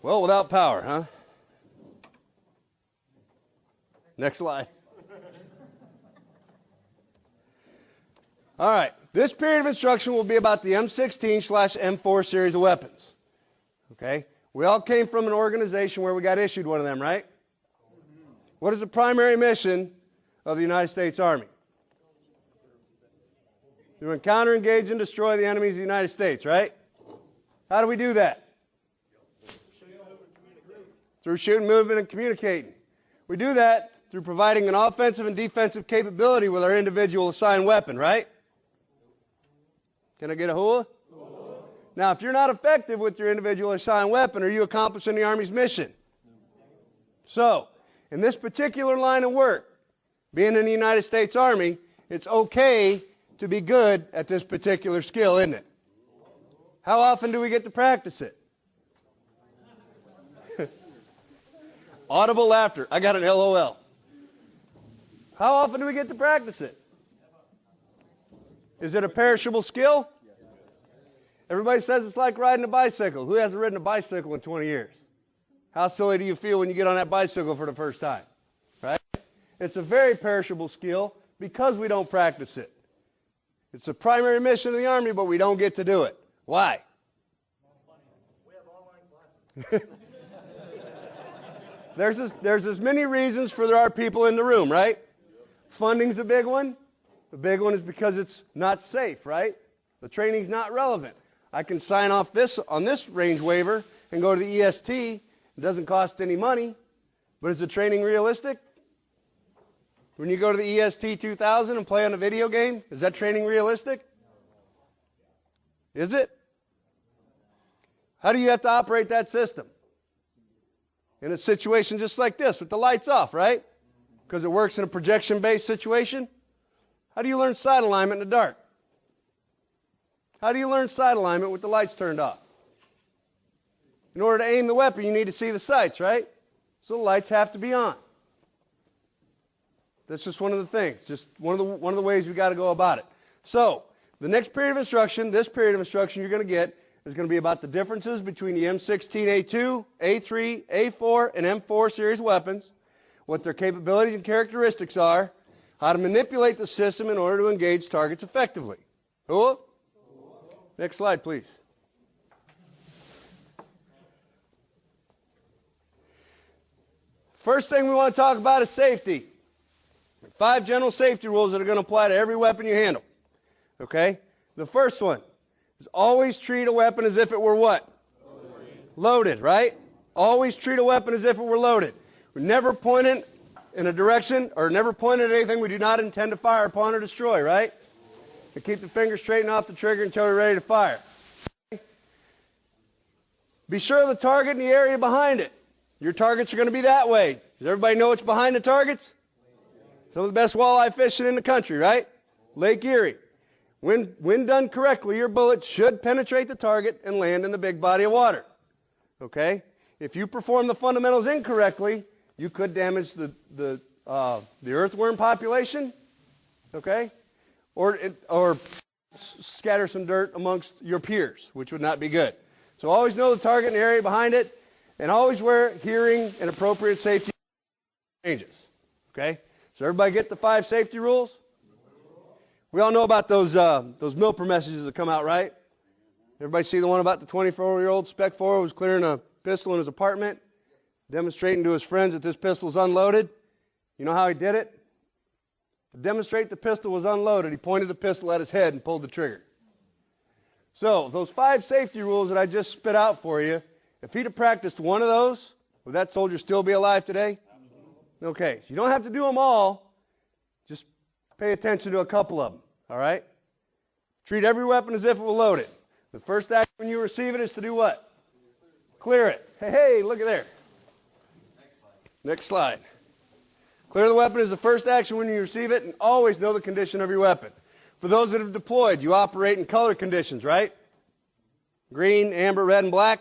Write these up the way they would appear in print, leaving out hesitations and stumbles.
Well, without power, huh? Next slide. All right. This period of instruction will be about the M16/M4 series of weapons. Okay? We all came from an organization where we got issued one of them, right? What is the primary mission of the United States Army? To encounter, engage, and destroy the enemies of the United States, right? How do we do that? Through shooting, moving, and communicating. We do that through providing an offensive and defensive capability with our individual assigned weapon, right? Can I get a hooah? Now, if you're not effective with your individual assigned weapon, are you accomplishing the Army's mission? So, in this particular line of work, being in the United States Army, it's okay to be good at this particular skill, isn't it? How often do we get to practice it? Audible laughter. I got an LOL. How often do we get to practice it? Is it a perishable skill? Everybody says it's like riding a bicycle. Who hasn't ridden a bicycle in 20 years? How silly do you feel when you get on that bicycle for the first time? Right? It's a very perishable skill because we don't practice it. It's the primary mission of the Army, but we don't get to do it. Why? We have online classes. There's as many reasons for there are people in the room, right? Funding's a big one. The big one is because it's not safe, right? The training's not relevant. I can sign off this on this range waiver and go to the EST. It doesn't cost any money, but is the training realistic? When you go to the EST 2000 and play on a video game, is that training realistic? Is it? How do you have to operate that system? In a situation just like this, with the lights off, right? Because it works in a projection-based situation. How do you learn sight alignment in the dark? How do you learn sight alignment with the lights turned off? In order to aim the weapon, you need to see the sights, right? So the lights have to be on. That's just one of the things, just one of the ways we got to go about it. So, the next period of instruction, this period of instruction you're going to get is going to be about the differences between the M16A2, A3, A4, and M4 series weapons, what their capabilities and characteristics are, how to manipulate the system in order to engage targets effectively. Cool? Next slide, please. First thing we want to talk about is safety. 5 general safety rules that are going to apply to every weapon you handle. Okay? The first one is always treat a weapon as if it were what? Loaded, right? Always treat a weapon as if it were loaded. We never point it in a direction or never point it at anything we do not intend to fire upon or destroy, right? We keep the finger straight and off the trigger until we're ready to fire. Be sure of the target and the area behind it. Your targets are going to be that way. Does everybody know what's behind the targets? Some of the best walleye fishing in the country, right? Lake Erie. When done correctly, your bullet should penetrate the target and land in the big body of water. Okay? If you perform the fundamentals incorrectly, you could damage the earthworm population. Okay? Or scatter some dirt amongst your peers, which would not be good. So always know the target and the area behind it, and always wear hearing and appropriate safety changes. Okay? So everybody get the 5 safety rules? We all know about those MILPER messages that come out, right? Everybody see the one about the 24-year-old Spec 4 who was clearing a pistol in his apartment, demonstrating to his friends that this pistol is unloaded? You know how he did it? To demonstrate the pistol was unloaded, he pointed the pistol at his head and pulled the trigger. So, those 5 safety rules that I just spit out for you, if he'd have practiced one of those, would that soldier still be alive today? Okay, you don't have to do them all. Just pay attention to a couple of them, all right? Treat every weapon as if it were loaded. The first action when you receive it is to do what? Clear it. Hey, look at there. Next slide. Clear the weapon is the first action when you receive it, and always know the condition of your weapon. For those that have deployed, you operate in color conditions, right? Green, amber, red, and black.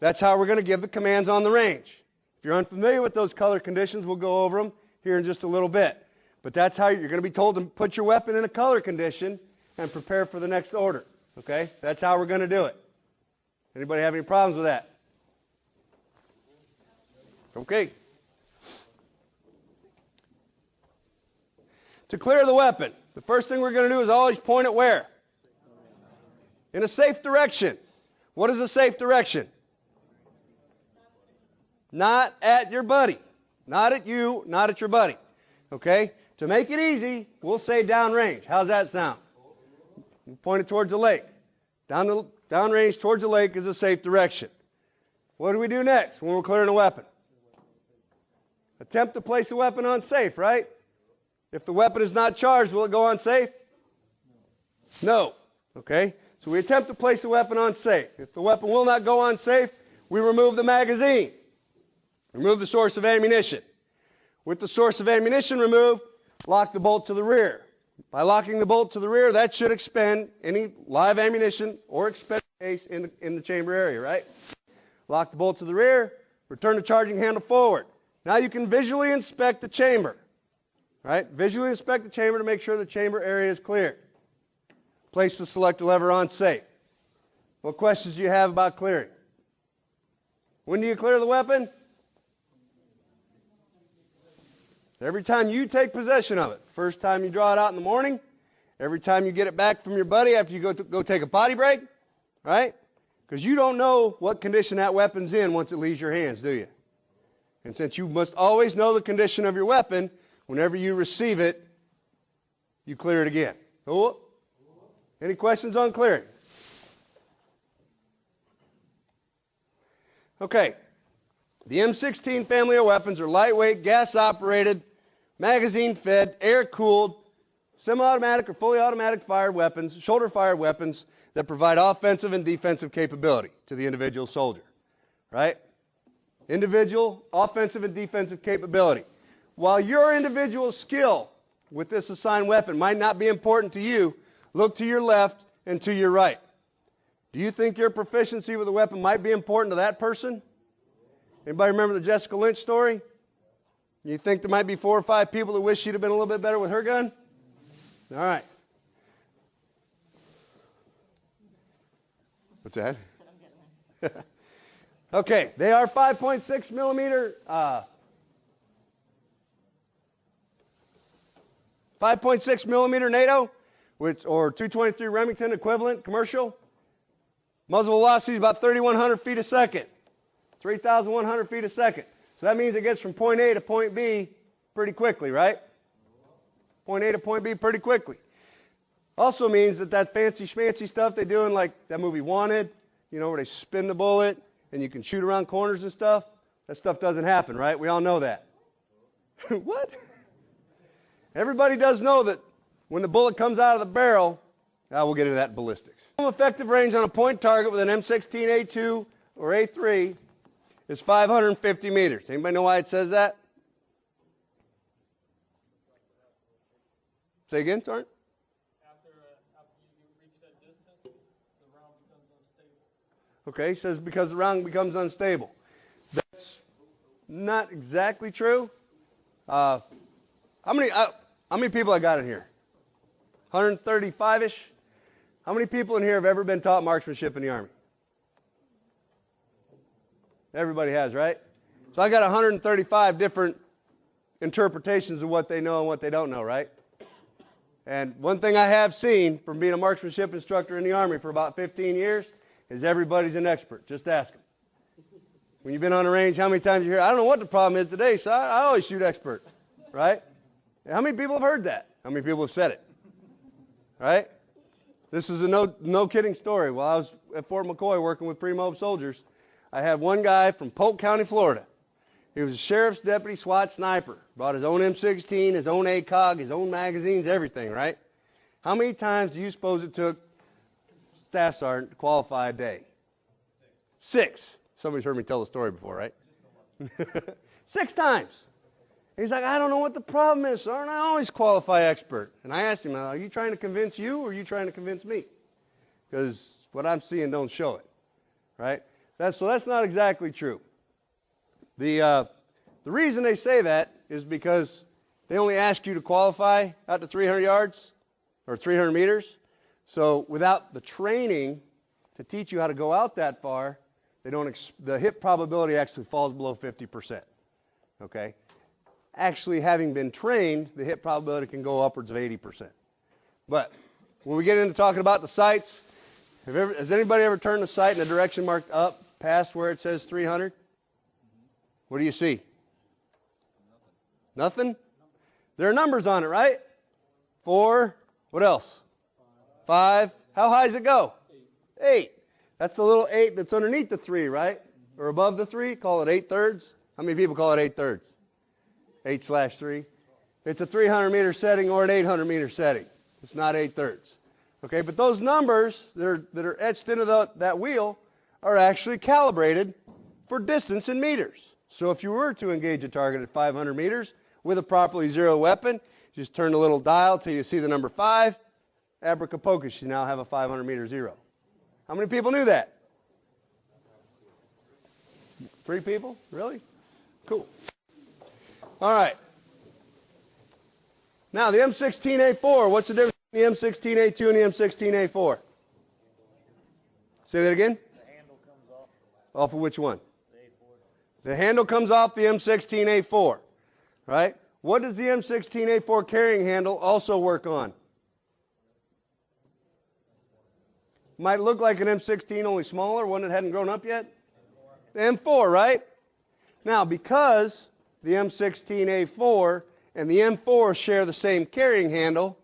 That's how we're going to give the commands on the range. If you're unfamiliar with those color conditions, we'll go over them here in just a little bit. But that's how you're going to be told to put your weapon in a color condition and prepare for the next order. Okay? That's how we're going to do it. Anybody have any problems with that? Okay. To clear the weapon, the first thing we're going to do is always point it where? In a safe direction. What is a safe direction? Not at your buddy. Not at you, not at your buddy. Okay? To make it easy, we'll say downrange. How's that sound? Point it towards the lake. Downrange towards the lake is a safe direction. What do we do next when we're clearing a weapon? Attempt to place the weapon on safe, right? If the weapon is not charged, will it go on safe? No. Okay? So we attempt to place the weapon on safe. If the weapon will not go on safe, we remove the magazine. Remove the source of ammunition. With the source of ammunition removed, lock the bolt to the rear. By locking the bolt to the rear, that should expend any live ammunition or expended case in the chamber area, right? Lock the bolt to the rear, return the charging handle forward. Now you can visually inspect the chamber, right? Visually inspect the chamber to make sure the chamber area is clear. Place the selector lever on safe. What questions do you have about clearing? When do you clear the weapon? Every time you take possession of it. First time you draw it out in the morning. Every time you get it back from your buddy after you go take a potty break. Right? Because you don't know what condition that weapon's in once it leaves your hands, do you? And since you must always know the condition of your weapon, whenever you receive it, you clear it again. Cool? Any questions on clearing? Okay. The M16 family of weapons are lightweight, gas-operated, magazine-fed, air-cooled, semi-automatic or fully automatic fired weapons, shoulder-fired weapons that provide offensive and defensive capability to the individual soldier. Right? Individual, offensive, and defensive capability. While your individual skill with this assigned weapon might not be important to you, look to your left and to your right. Do you think your proficiency with a weapon might be important to that person? Anybody remember the Jessica Lynch story? You think there might be 4 or 5 people that wish she'd have been a little bit better with her gun? All right. What's that? Okay, they are 5.6 millimeter, 5.6 millimeter NATO, or 223 Remington equivalent commercial. Muzzle velocity is about 3,100 feet a second. 3,100 feet a second. So that means it gets from point A to point B pretty quickly, right? Point A to point B pretty quickly. Also means that fancy schmancy stuff they do in like that movie Wanted, you know, where they spin the bullet and you can shoot around corners and stuff. That stuff doesn't happen, right? We all know that. What? Everybody does know that when the bullet comes out of the barrel, we'll get into that in ballistics. Effective range on a point target with an M16A2 or A3 is 550 meters. Anybody know why it says that? Say again, Torrent? After you reach that distance, the round becomes unstable. Okay, he says because the round becomes unstable. That's not exactly true. How many people I got in here? 135-ish? How many people in here have ever been taught marksmanship in the Army? Everybody has, right? So I got 135 different interpretations of what they know and what they don't know, right? And one thing I have seen from being a marksmanship instructor in the Army for about 15 years is everybody's an expert. Just ask them. When you've been on a range, how many times you hear, I don't know what the problem is today, so I always shoot expert, right? How many people have heard that? How many people have said it? Right? This is a no kidding story. While I was at Fort McCoy working with pre-mob soldiers, I had one guy from Polk County, Florida. He was a sheriff's deputy SWAT sniper. Brought his own M16, his own ACOG, his own magazines, everything, right? How many times do you suppose it took staff sergeant to qualify a day? 6. Somebody's heard me tell the story before, right? 6 times. He's like, I don't know what the problem is, Sergeant. I always qualify expert. And I asked him, are you trying to convince you or are you trying to convince me? Because what I'm seeing don't show it, right? So that's not exactly true. The reason they say that is because they only ask you to qualify out to 300 yards or 300 meters. So without the training to teach you how to go out that far, the hit probability actually falls below 50%. okay? Actually, having been trained, the hit probability can go upwards of 80%. But when we get into talking about the sights, has anybody ever turned the sight in a direction marked up past where it says 300? What do you see? Nothing? There are numbers on it, right? 4. What else? 5. How high does it go? 8. That's the little 8 that's underneath the 3, right? Or above the 3. Call it 8/3. How many people call it 8/3? 8/3. It's a 300-meter setting or an 800-meter setting. It's not 8/3. Okay, but those numbers that are etched into that wheel are actually calibrated for distance in meters. So if you were to engage a target at 500 meters with a properly zeroed weapon, just turn the little dial till you see the number 5. Abracapocus, you now have a 500-meter zero. How many people knew that? 3 people? Really? Cool. All right. Now, the M16A4, what's the difference between the M16A2 and the M16A4? Say that again? The handle comes off. Off of which one? The A4. The handle comes off the M16A4, right? What does the M16A4 carrying handle also work on? Might look like an M16, only smaller, one that hadn't grown up yet. The M4, right? Now, because the M16A4 and the M4 share the same carrying handle,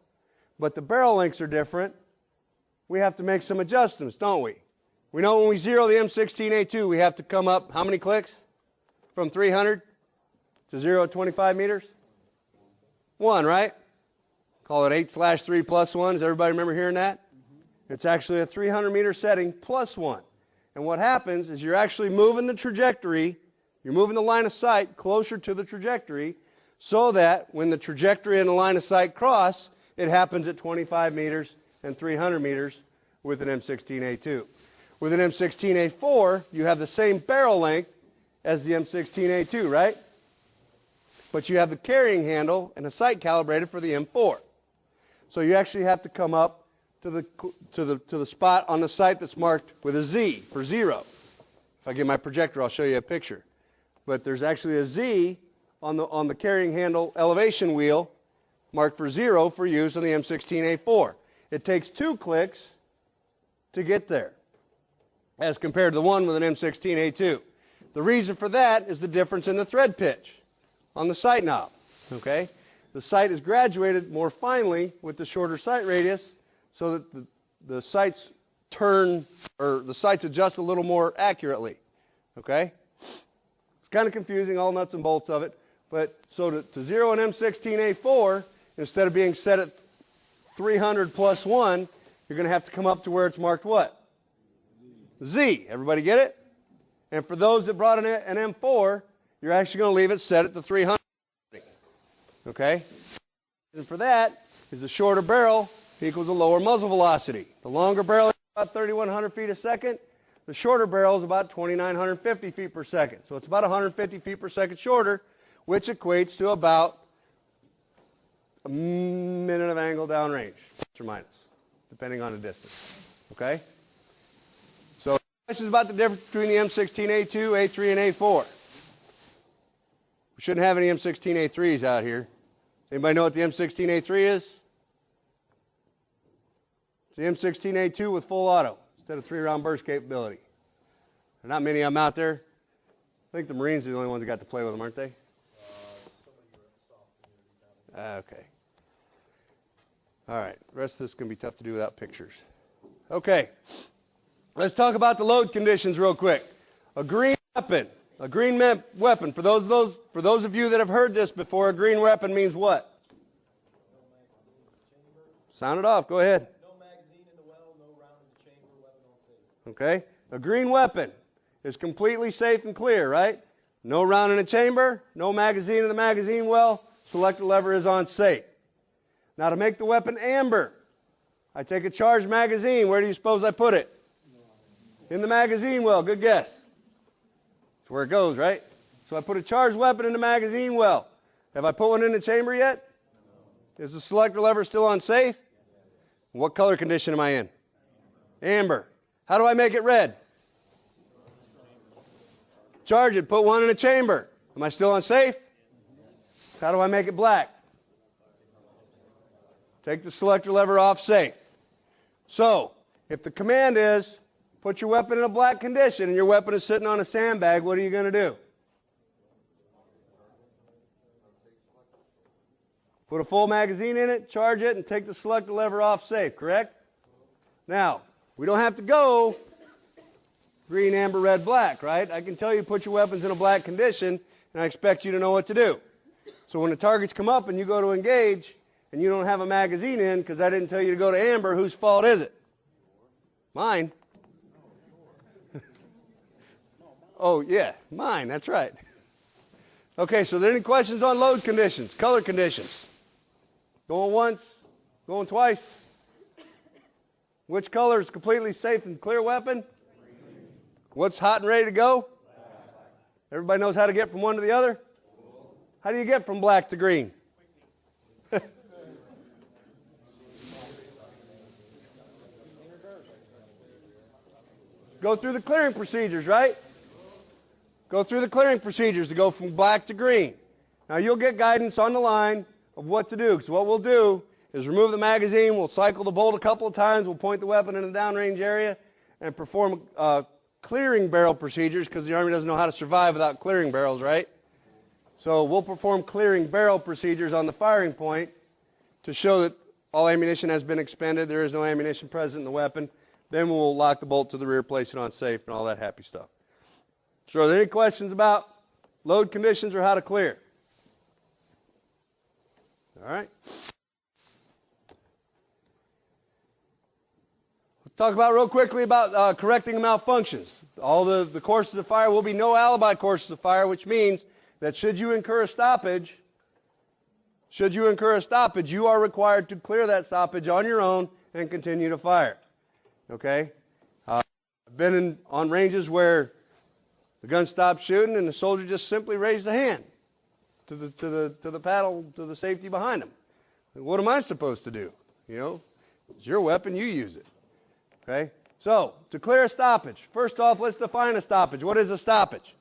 but the barrel lengths are different, we have to make some adjustments, don't we? We know when we zero the M16A2, we have to come up, how many clicks? From 300 to 0 at 25 meters? 1, right? Call it 8/3 plus 1. Does everybody remember hearing that? It's actually a 300-meter setting plus 1. And what happens is you're actually moving the trajectory, you're moving the line of sight closer to the trajectory so that when the trajectory and the line of sight cross, it happens at 25 meters and 300 meters with an M16A2. With an M16A4, you have the same barrel length as the M16A2, right? But you have the carrying handle and the sight calibrated for the M4. So you actually have to come up to the spot on the sight that's marked with a Z for 0. If I get my projector, I'll show you a picture. But there's actually a Z on the carrying handle elevation wheel marked for 0 for use on the M16A4. It takes 2 clicks to get there, as compared to the one with an M16A2. The reason for that is the difference in the thread pitch on the sight knob. Okay? The sight is graduated more finely with the shorter sight radius, so that the sights turn, or the sights adjust a little more accurately. Okay? It's kind of confusing, all nuts and bolts of it. But so to zero an M16A4, instead of being set at 300 plus 1, you're going to have to come up to where it's marked what? Z. Everybody get it? And for those that brought an M4, you're actually going to leave it set at the 300. Okay? And for that is the shorter barrel equals a lower muzzle velocity. The longer barrel is about 3,100 feet a second. The shorter barrel is about 2,950 feet per second. So it's about 150 feet per second shorter, which equates to about a minute of angle downrange, plus or minus, depending on the distance. Okay? So this is about the difference between the M16A2, A3, and A4. We shouldn't have any M16A3s out here. Anybody know what the M16A3 is? It's the M16A2 with full auto instead of 3-round burst capability. There are not many of them out there. I think the Marines are the only ones that got to play with them, aren't they? Okay. All right. The rest of this is going to be tough to do without pictures. Okay. Let's talk about the load conditions real quick. A green weapon. A green weapon. For those of you that have heard this before, a green weapon means what? Sound it off. Go ahead. Okay? A green weapon is completely safe and clear, right? No round in the chamber, no magazine in the magazine well, selector lever is on safe. Now to make the weapon amber, I take a charged magazine. Where do you suppose I put it? In the magazine well. Good guess. That's where it goes, right? So I put a charged weapon in the magazine well. Have I put one in the chamber yet? Is the selector lever still on safe? What color condition am I in? Amber. How do I make it red? Charge it. Put one in a chamber. Am I still on safe? How do I make it black? Take the selector lever off safe. So, if the command is, put your weapon in a black condition and your weapon is sitting on a sandbag, what are you going to do? Put a full magazine in it, charge it, and take the selector lever off safe, correct? Now, we don't have to go green, amber, red, black, right? I can tell you put your weapons in a black condition, and I expect you to know what to do. So when the targets come up and you go to engage, and you don't have a magazine in because I didn't tell you to go to amber, whose fault is it? Mine. Oh, yeah, mine, that's right. Okay, so are there any questions on load conditions, color conditions? Going once, going twice? Which color is completely safe and clear weapon? What's hot and ready to go? Everybody knows how to get from one to the other? How do you get from black to green? Go through the clearing procedures, right? Go through the clearing procedures to go from black to green. Now you'll get guidance on the line of what to do. Because what we'll do is remove the magazine, we'll cycle the bolt a couple of times, we'll point the weapon in the downrange area, and perform clearing barrel procedures, because the Army doesn't know how to survive without clearing barrels, right? So we'll perform clearing barrel procedures on the firing point to show that all ammunition has been expended, there is no ammunition present in the weapon. Then we'll lock the bolt to the rear, place it on safe, and all that happy stuff. So are there any questions about load conditions or how to clear? All right. Let's talk about real quickly about correcting malfunctions. All the courses of fire will be no alibi courses of fire, which means that should you incur a stoppage, you are required to clear that stoppage on your own and continue to fire. Okay? I've been on ranges where the gun stopped shooting and the soldier just simply raised a hand to the paddle, to the safety behind him. And what am I supposed to do? You know, it's your weapon, you use it. Okay? So, to clear a stoppage, first off, let's define a stoppage. What is a stoppage?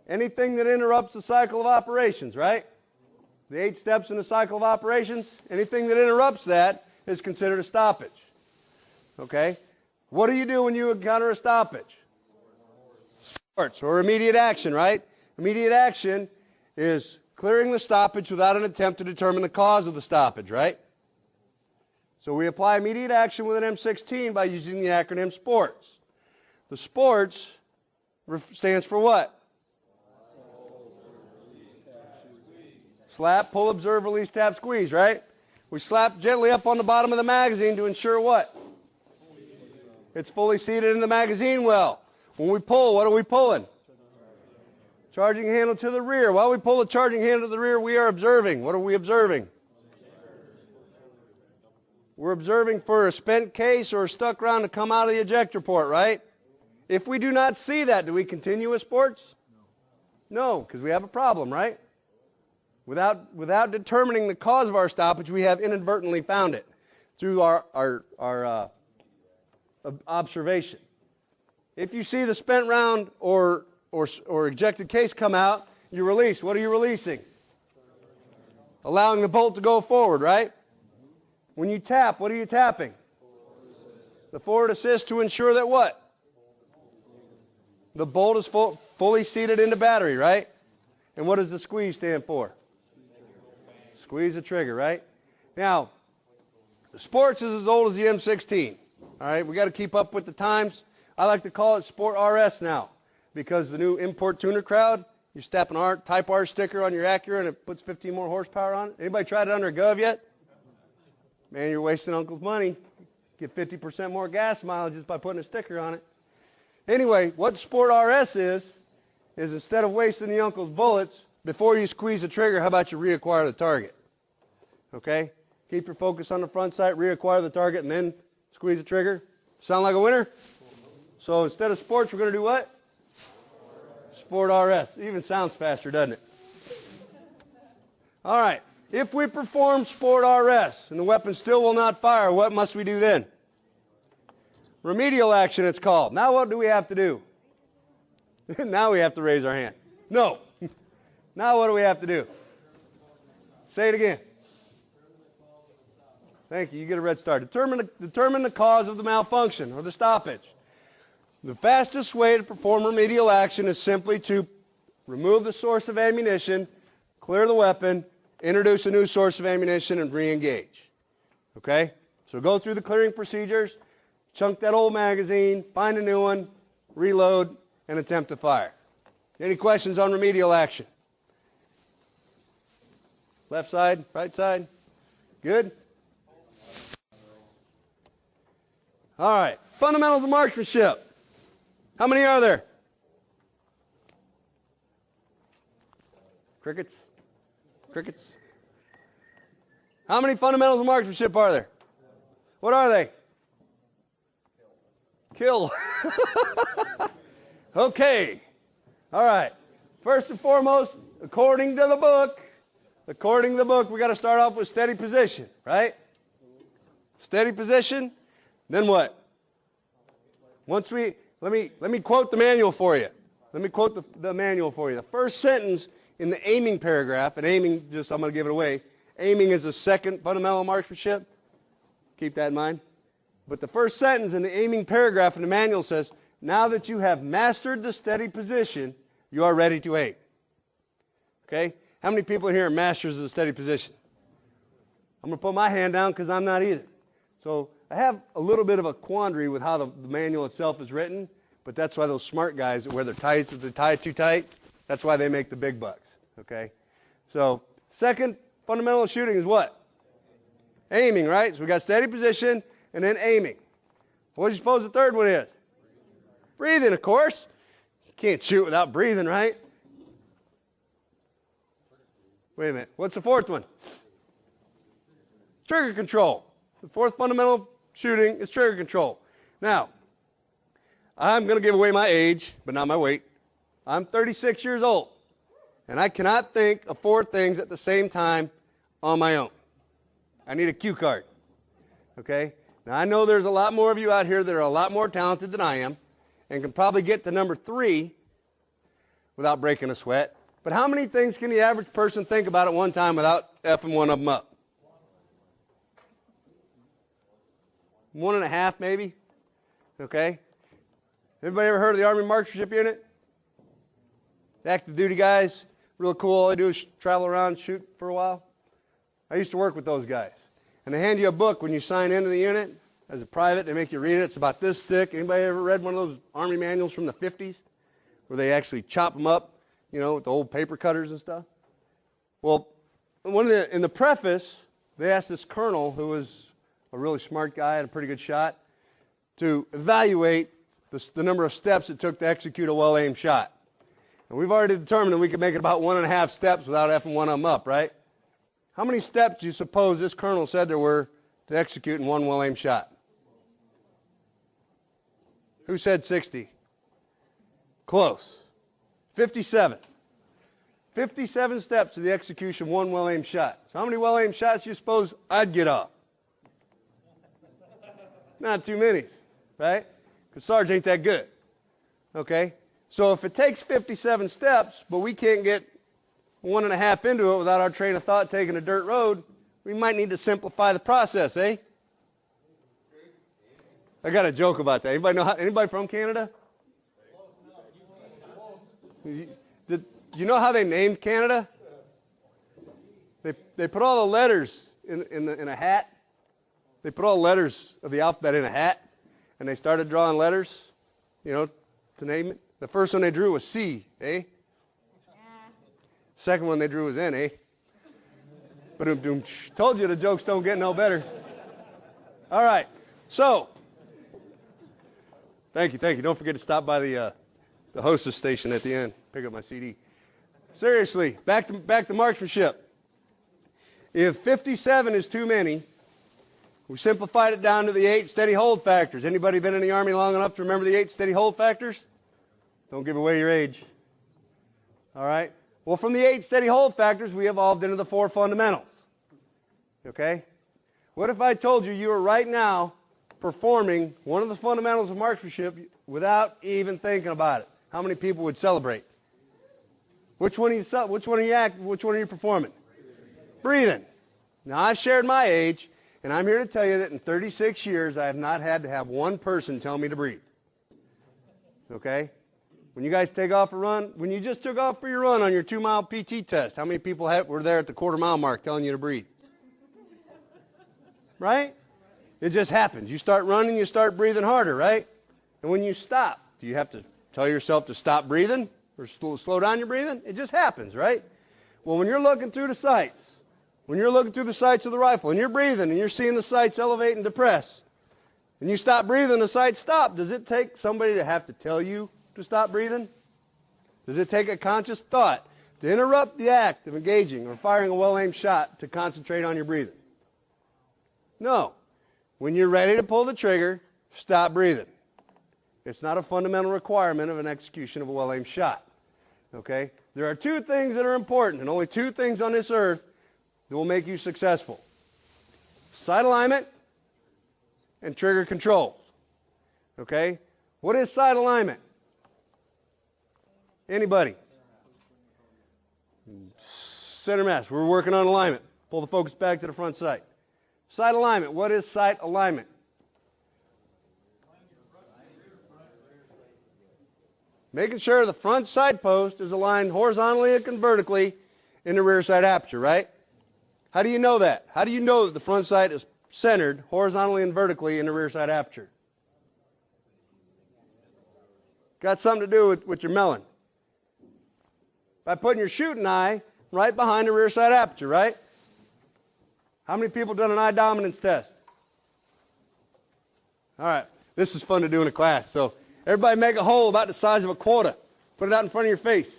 Anything that interrupts the cycle of operations, right? The 8 steps in the cycle of operations, anything that interrupts that is considered a stoppage. Okay? What do you do when you encounter a stoppage? Sports, or immediate action, right? Immediate action is clearing the stoppage without an attempt to determine the cause of the stoppage, right? So we apply immediate action with an M16 by using the acronym SPORTS. The SPORTS stands for what? Slap, pull, observe, release, tap, squeeze, right? We slap gently up on the bottom of the magazine to ensure what? It's fully seated in the magazine well. When we pull, what are we pulling? Charging handle to the rear. While we pull the charging handle to the rear, we are observing. What are we observing? We're observing for a spent case or a stuck round to come out of the ejector port, right? If we do not see that, do we continue with sports? No, because we have a problem, right? Without determining the cause of our stoppage, we have inadvertently found it through our observation. If you see the spent round or ejected case come out, you release. What are you releasing? Allowing the bolt to go forward, right? When you tap, what are you tapping? The forward assist to ensure that what? The bolt is fully seated into battery, right? And what does the squeeze stand for? Squeeze the trigger, right? Now, the sports is as old as the M16. All right, we got to keep up with the times. I like to call it Sport RS now, because the new import tuner crowd, you step an Type R sticker on your Acura and it puts 15 more horsepower on it. Anybody tried it under a Gov yet? Man, you're wasting Uncle's money. Get 50% more gas mileage just by putting a sticker on it. Anyway, what Sport RS is instead of wasting the Uncle's bullets, before you squeeze the trigger, how about you reacquire the target? Okay? Keep your focus on the front sight, reacquire the target, and then squeeze the trigger. Sound like a winner? So instead of sports, we're going to do what? Sport RS. It even sounds faster, doesn't it? All right. If we perform Sport RS and the weapon still will not fire, what must we do then? Remedial action, it's called. Now what do we have to do? Now we have to raise our hand. No. Now what do we have to do? Say it again. Thank you. You get a red star. Determine the cause of the malfunction or the stoppage. The fastest way to perform remedial action is simply to remove the source of ammunition, clear the weapon, introduce a new source of ammunition, and re-engage. Okay? So go through the clearing procedures, chunk that old magazine, find a new one, reload, and attempt to fire. Any questions on remedial action? Left side, right side? Good? All right. Fundamentals of marksmanship. How many are there? Crickets? Crickets? How many fundamentals of marksmanship are there? What are they? Kill. Okay. All right. First and foremost, according to the book, we got to start off with steady position, right? Steady position. Then what? Once we let me quote the manual for you. Let me quote the manual for you. The first sentence in the aiming paragraph, and aiming, just I'm going to give it away. Aiming is the second fundamental of marksmanship. Keep that in mind. But the first sentence in the aiming paragraph in the manual says, now that you have mastered the steady position, you are ready to aim. Okay? How many people in here are masters of the steady position? I'm going to put my hand down because I'm not either. So I have a little bit of a quandary with how the manual itself is written, but that's why those smart guys that wear their tights, if they tie it too tight, that's why they make the big bucks. Okay? So second fundamental of shooting is what? Aiming, right? So we got steady position and then aiming. What do you suppose the third one is? Breathing, of course. You can't shoot without breathing, right? Wait a minute. What's the fourth one? Trigger control. The fourth fundamental shooting is trigger control. Now, I'm going to give away my age, but not my weight. I'm 36 years old, and I cannot think of 4 things at the same time on my own. I need a cue card. Okay? Now, I know there's a lot more of you out here that are a lot more talented than I am and can probably get to number 3 without breaking a sweat. But how many things can the average person think about at one time without effing one of them up? 1.5 maybe? Okay? Everybody ever heard of the Army Marksmanship Unit? Active duty guys, real cool. All they do is travel around, shoot for a while. I used to work with those guys. And they hand you a book when you sign into the unit. As a private, they make you read it. It's about this thick. Anybody ever read one of those Army manuals from the 50s? Where they actually chop them up, you know, with the old paper cutters and stuff? Well, in the preface, they asked this colonel, who was a really smart guy, had a pretty good shot, to evaluate the number of steps it took to execute a well-aimed shot. And we've already determined that we can make it about 1.5 steps without effing one of them up, right? How many steps do you suppose this colonel said there were to execute in one well-aimed shot? Who said 60? Close. 57. 57 steps to the execution of one well-aimed shot. So how many well-aimed shots do you suppose I'd get off? Not too many, right? Because Sarge ain't that good. Okay? So if it takes 57 steps, but we can't get 1.5 into it without our train of thought taking a dirt road, we might need to simplify the process, eh? I got a joke about that. Anybody from Canada? You know how they named Canada? They put all the letters in a hat. They put all the letters of the alphabet in a hat, and they started drawing letters, you know, to name it. The first one they drew was C, eh? Second one they drew was N, eh? Ba-doom-doom. Told you the jokes don't get no better. All right. So, thank you. Don't forget to stop by the hostess station at the end. Pick up my CD. Seriously, back to marksmanship. If 57 is too many, we simplified it down to the 8 steady hold factors. Anybody been in the Army long enough to remember the 8 steady hold factors? Don't give away your age. All right? Well, from the 8 steady hold factors, we evolved into the 4 fundamentals. Okay? What if I told you you were right now performing one of the fundamentals of marksmanship without even thinking about it? How many people would celebrate? Which one are you performing? Breathing. Now, I've shared my age, and I'm here to tell you that in 36 years, I have not had to have one person tell me to breathe. Okay? When you guys take off a run, when you just took off for your run on your 2-mile PT test, how many people were there at the quarter-mile mark telling you to breathe? Right? It just happens. You start running, you start breathing harder, right? And when you stop, do you have to tell yourself to stop breathing or slow down your breathing? It just happens, right? Well, when you're looking through the sights, when you're looking through the sights of the rifle and you're breathing and you're seeing the sights elevate and depress, and you stop breathing, the sights stop, does it take somebody to have to tell you to stop breathing? Does it take a conscious thought to interrupt the act of engaging or firing a well-aimed shot to concentrate on your breathing? No. When you're ready to pull the trigger, stop breathing. It's not a fundamental requirement of an execution of a well-aimed shot. Okay? There are two things that are important, and only two things on this earth that will make you successful. Sight alignment and trigger control. Okay? What is sight alignment? Anybody? Center mass. We're working on alignment. Pull the focus back to the front sight. Sight alignment. What is sight alignment? Making sure the front sight post is aligned horizontally and vertically in the rear sight aperture, right? How do you know that? How do you know that the front sight is centered horizontally and vertically in the rear sight aperture? Got something to do with your melon. By putting your shooting eye right behind the rear sight aperture, right? How many people done an eye dominance test? All right. This is fun to do in a class. So everybody make a hole about the size of a quarter. Put it out in front of your face.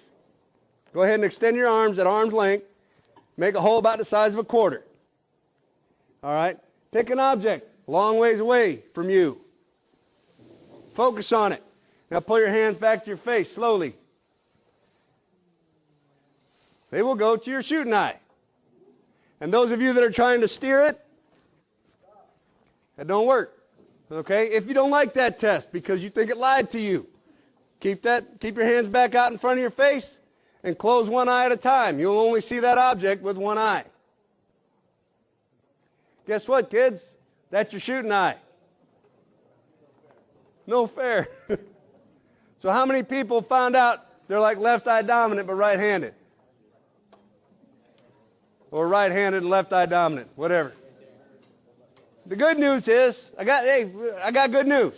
Go ahead and extend your arms at arm's length. Make a hole about the size of a quarter. All right. Pick an object a long ways away from you. Focus on it. Now pull your hands back to your face slowly. They will go to your shooting eye. And those of you that are trying to steer it, that don't work. Okay? If you don't like that test because you think it lied to you, keep your hands back out in front of your face and close one eye at a time. You'll only see that object with one eye. Guess what, kids? That's your shooting eye. No fair. So how many people found out they're like left eye dominant but right-handed? Or right-handed and left eye dominant, whatever. The good news is, I got good news.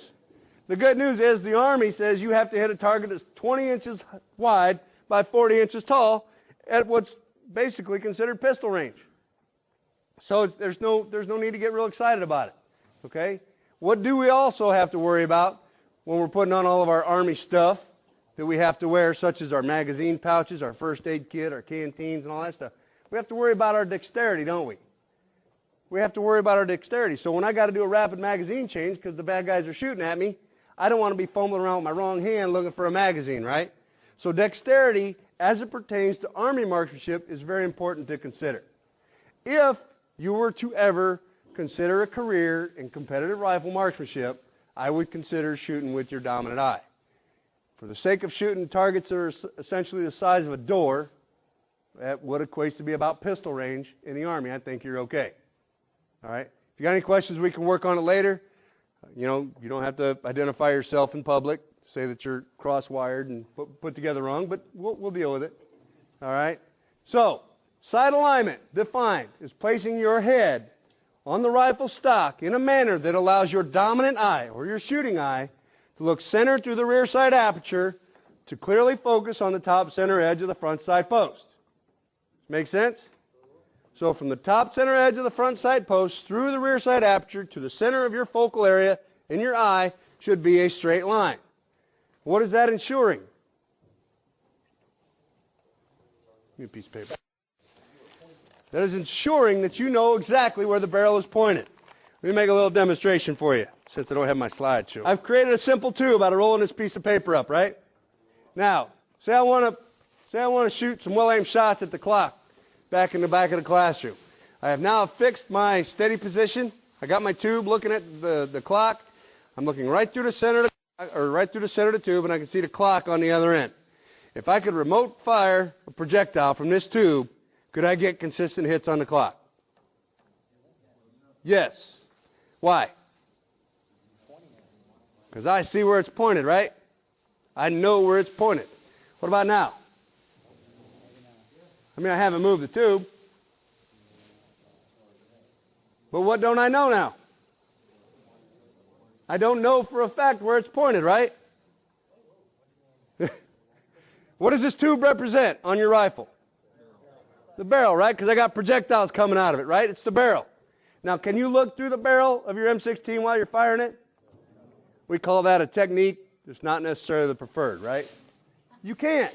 The good news is the Army says you have to hit a target that's 20 inches wide by 40 inches tall at what's basically considered pistol range. So there's no need to get real excited about it. Okay? What do we also have to worry about when we're putting on all of our Army stuff that we have to wear, such as our magazine pouches, our first aid kit, our canteens, and all that stuff? We have to worry about our dexterity, don't we? We have to worry about our dexterity. So when I got to do a rapid magazine change because the bad guys are shooting at me, I don't want to be fumbling around with my wrong hand looking for a magazine, right? So dexterity, as it pertains to Army marksmanship, is very important to consider. If you were to ever consider a career in competitive rifle marksmanship, I would consider shooting with your dominant eye. For the sake of shooting targets that are essentially the size of a door, at what equates to be about pistol range in the Army, I think you're okay. All right? If you got any questions, we can work on it later. You don't have to identify yourself in public, say that you're cross-wired and put together wrong, but we'll deal with it. All right? So, sight alignment, defined, is placing your head on the rifle stock in a manner that allows your dominant eye, or your shooting eye, to look centered through the rear sight aperture to clearly focus on the top center edge of the front sight post. Make sense? So from the top center edge of the front sight post through the rear sight aperture to the center of your focal area in your eye should be a straight line. What is that ensuring? Give me a piece of paper. That is ensuring that you know exactly where the barrel is pointed. Let me make a little demonstration for you since I don't have my slideshow. I've created a simple tube out of rolling this piece of paper up, right? Now, say I want to shoot some well-aimed shots at the clock back in the back of the classroom. I have now fixed my steady position. I got my tube looking at the clock. I'm looking right through the center of the or right through the center of the tube, and I can see the clock on the other end. If I could remote fire a projectile from this tube, could I get consistent hits on the clock? Yes. Why? Because I see where it's pointed, right? I know where it's pointed. What about now? I mean, I haven't moved the tube. But what don't I know now? I don't know for a fact where it's pointed, right? What does this tube represent on your rifle? The barrel, right? Because I got projectiles coming out of it, right? It's the barrel. Now, can you look through the barrel of your M16 while you're firing it? We call that a technique. It's not necessarily the preferred, right? You can't.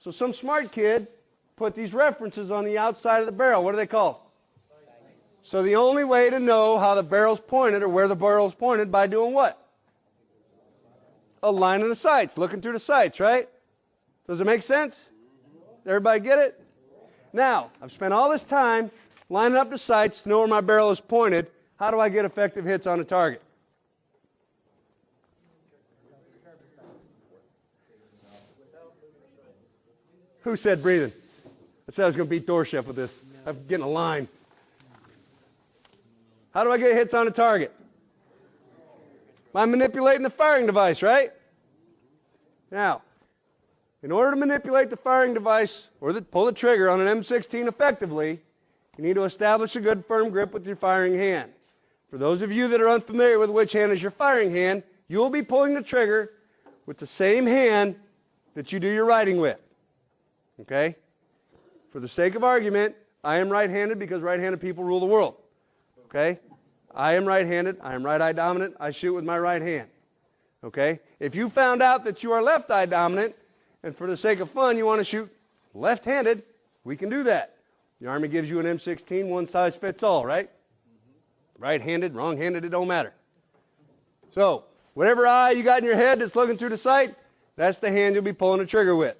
So some smart kid put these references on the outside of the barrel. What do they call? So the only way to know how the barrel's pointed or where the barrel's pointed by doing what? Aligning the sights, looking through the sights, right? Does it make sense? Everybody get it? Now, I've spent all this time lining up the sights to know where my barrel is pointed. How do I get effective hits on a target? Who said breathing? I said I was going to beat Dorshep with this. I'm getting a line. How do I get hits on a target? By manipulating the firing device, right? Now, in order to manipulate the firing device or pull the trigger on an M16 effectively, you need to establish a good firm grip with your firing hand. For those of you that are unfamiliar with which hand is your firing hand, you will be pulling the trigger with the same hand that you do your writing with. Okay? For the sake of argument, I am right-handed because right-handed people rule the world. Okay? I am right-handed. I am right-eye dominant. I shoot with my right hand. Okay? If you found out that you are left-eye dominant, and for the sake of fun, you want to shoot left-handed, we can do that. The Army gives you an M16, one size fits all, right? Right-handed, wrong-handed, it don't matter. So, whatever eye you got in your head that's looking through the sight, that's the hand you'll be pulling the trigger with.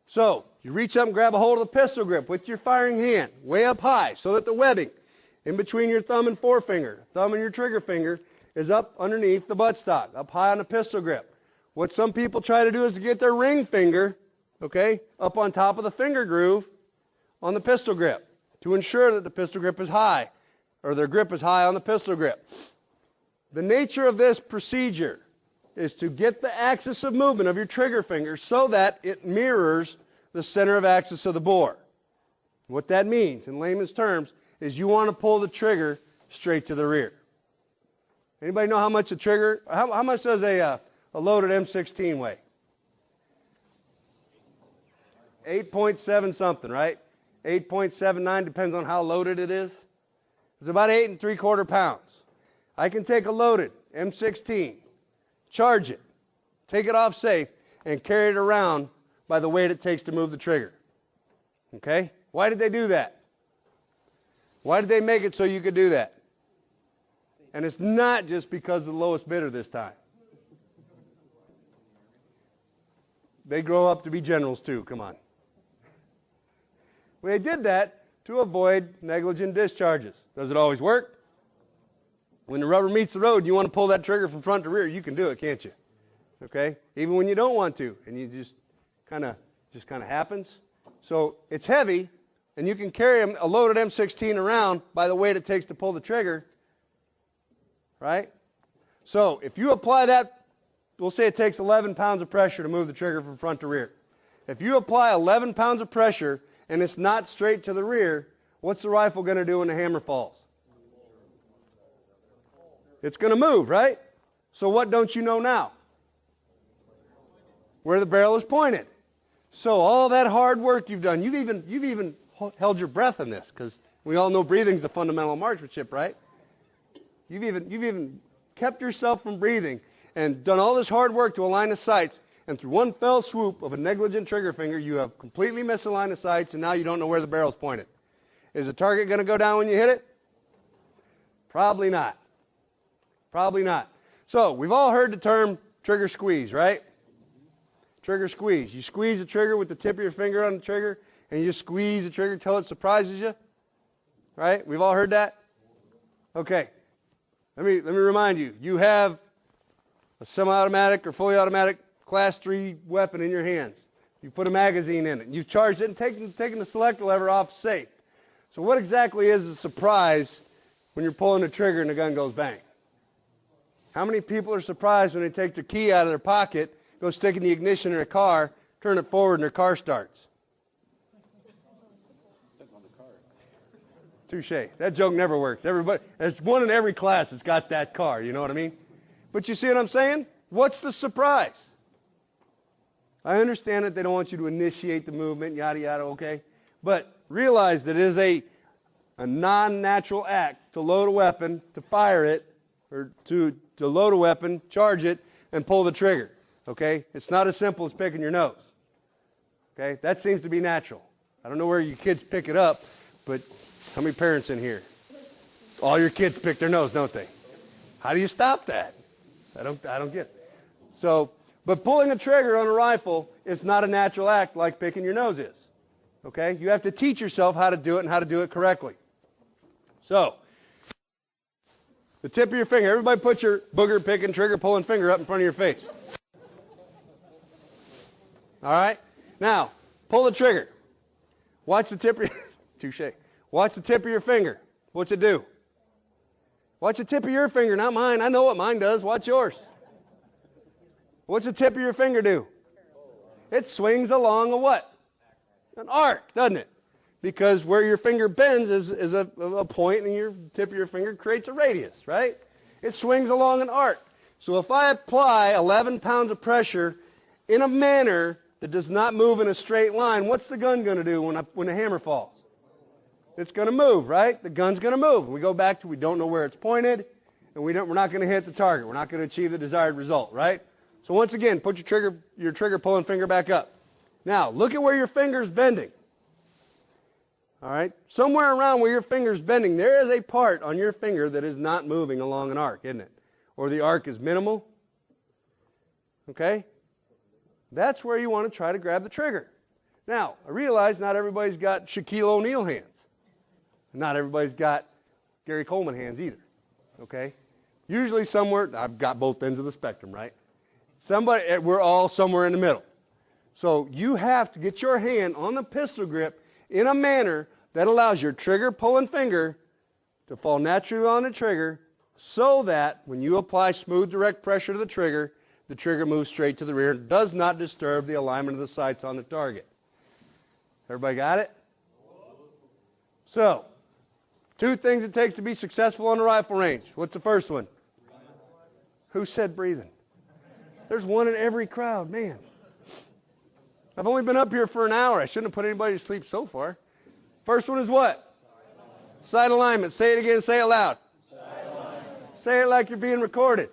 So, you reach up and grab a hold of the pistol grip with your firing hand, way up high, so that the webbing in between your thumb and forefinger, thumb and your trigger finger, is up underneath the buttstock, up high on the pistol grip. What some people try to do is to get their ring finger, okay, up on top of the finger groove on the pistol grip to ensure that the pistol grip is high, or their grip is high on the pistol grip. The nature of this procedure is to get the axis of movement of your trigger finger so that it mirrors the center of axis of the bore. What that means, in layman's terms, is you want to pull the trigger straight to the rear. Anybody know how much a trigger, how much does a loaded M16 weigh? 8.7 something, right? 8.79, depends on how loaded it is. It's about 8 3/4 pounds. I can take a loaded M16, charge it, take it off safe, and carry it around by the weight it takes to move the trigger. Okay? Why did they do that? Why did they make it so you could do that? And it's not just because of the lowest bidder this time. They grow up to be generals too, come on. Well, they did that to avoid negligent discharges. Does it always work? When the rubber meets the road, you want to pull that trigger from front to rear, you can do it, can't you? Okay? Even when you don't want to, and you just kind of happens. So it's heavy, and you can carry a loaded M16 around by the weight it takes to pull the trigger, right? So if you apply that, we'll say it takes 11 pounds of pressure to move the trigger from front to rear. If you apply 11 pounds of pressure and it's not straight to the rear, what's the rifle going to do when the hammer falls? It's going to move, right? So what don't you know now? Where the barrel is pointed. So all that hard work you've done, you've even held your breath in this, because we all know breathing's a fundamental of marksmanship, right? You've even kept yourself from breathing and done all this hard work to align the sights, and through one fell swoop of a negligent trigger finger, you have completely misaligned the sights, and now you don't know where the barrel's pointed. Is the target going to go down when you hit it? Probably not. Probably not. So we've all heard the term trigger squeeze, right? Trigger squeeze. You squeeze the trigger with the tip of your finger on the trigger, and you just squeeze the trigger till it surprises you. Right? We've all heard that? Okay. Let me remind you. You have a semi-automatic or fully automatic class 3 weapon in your hands. You put a magazine in it. You've charged it and taken the select lever off safe. So what exactly is the surprise when you're pulling the trigger and the gun goes bang? How many people are surprised when they take their key out of their pocket, go stick in the ignition in their car, turn it forward, and their car starts? Touche. That joke never works. There's one in every class that's got that car, you know what I mean? But you see what I'm saying? What's the surprise? I understand that they don't want you to initiate the movement, yada, yada, okay? But realize that it is a non-natural act to load a weapon, to fire it, or to load a weapon, charge it, and pull the trigger, okay? It's not as simple as picking your nose, okay? That seems to be natural. I don't know where your kids pick it up, but how many parents in here? All your kids pick their nose, don't they? How do you stop that? I don't get it. So, but pulling a trigger on a rifle is not a natural act like picking your nose is. Okay? You have to teach yourself how to do it and how to do it correctly. So, the tip of your finger. Everybody put your booger picking, trigger pulling finger up in front of your face. All right? Now, pull the trigger. Watch the tip of your... Touche. Watch the tip of your finger. What's it do? Watch the tip of your finger, not mine. I know what mine does. Watch yours. What's the tip of your finger do? It swings along a what? An arc, doesn't it? Because where your finger bends is a point, and your tip of your finger creates a radius, right? It swings along an arc. So if I apply 11 pounds of pressure in a manner that does not move in a straight line, what's the gun going to do when the hammer falls? It's going to move, right? The gun's going to move. We go back to we don't know where it's pointed, and we're not going to hit the target. We're not going to achieve the desired result, right? So once again, put your trigger pulling finger back up. Now, look at where your finger's bending. All right? Somewhere around where your finger's bending, there is a part on your finger that is not moving along an arc, isn't it? Or the arc is minimal. Okay? That's where you want to try to grab the trigger. Now, I realize not everybody's got Shaquille O'Neal hands. Not everybody's got Gary Coleman hands either. Okay? Usually somewhere, I've got both ends of the spectrum, right? We're all somewhere in the middle. So you have to get your hand on the pistol grip in a manner that allows your trigger pulling finger to fall naturally on the trigger so that when you apply smooth direct pressure to the trigger moves straight to the rear and does not disturb the alignment of the sights on the target. Everybody got it? So, 2 things it takes to be successful on the rifle range. What's the first one? Who said breathing? There's one in every crowd, man. I've only been up here for an hour. I shouldn't have put anybody to sleep so far. First one is what? Sight alignment. Say it again. Say it loud. Say it like you're being recorded.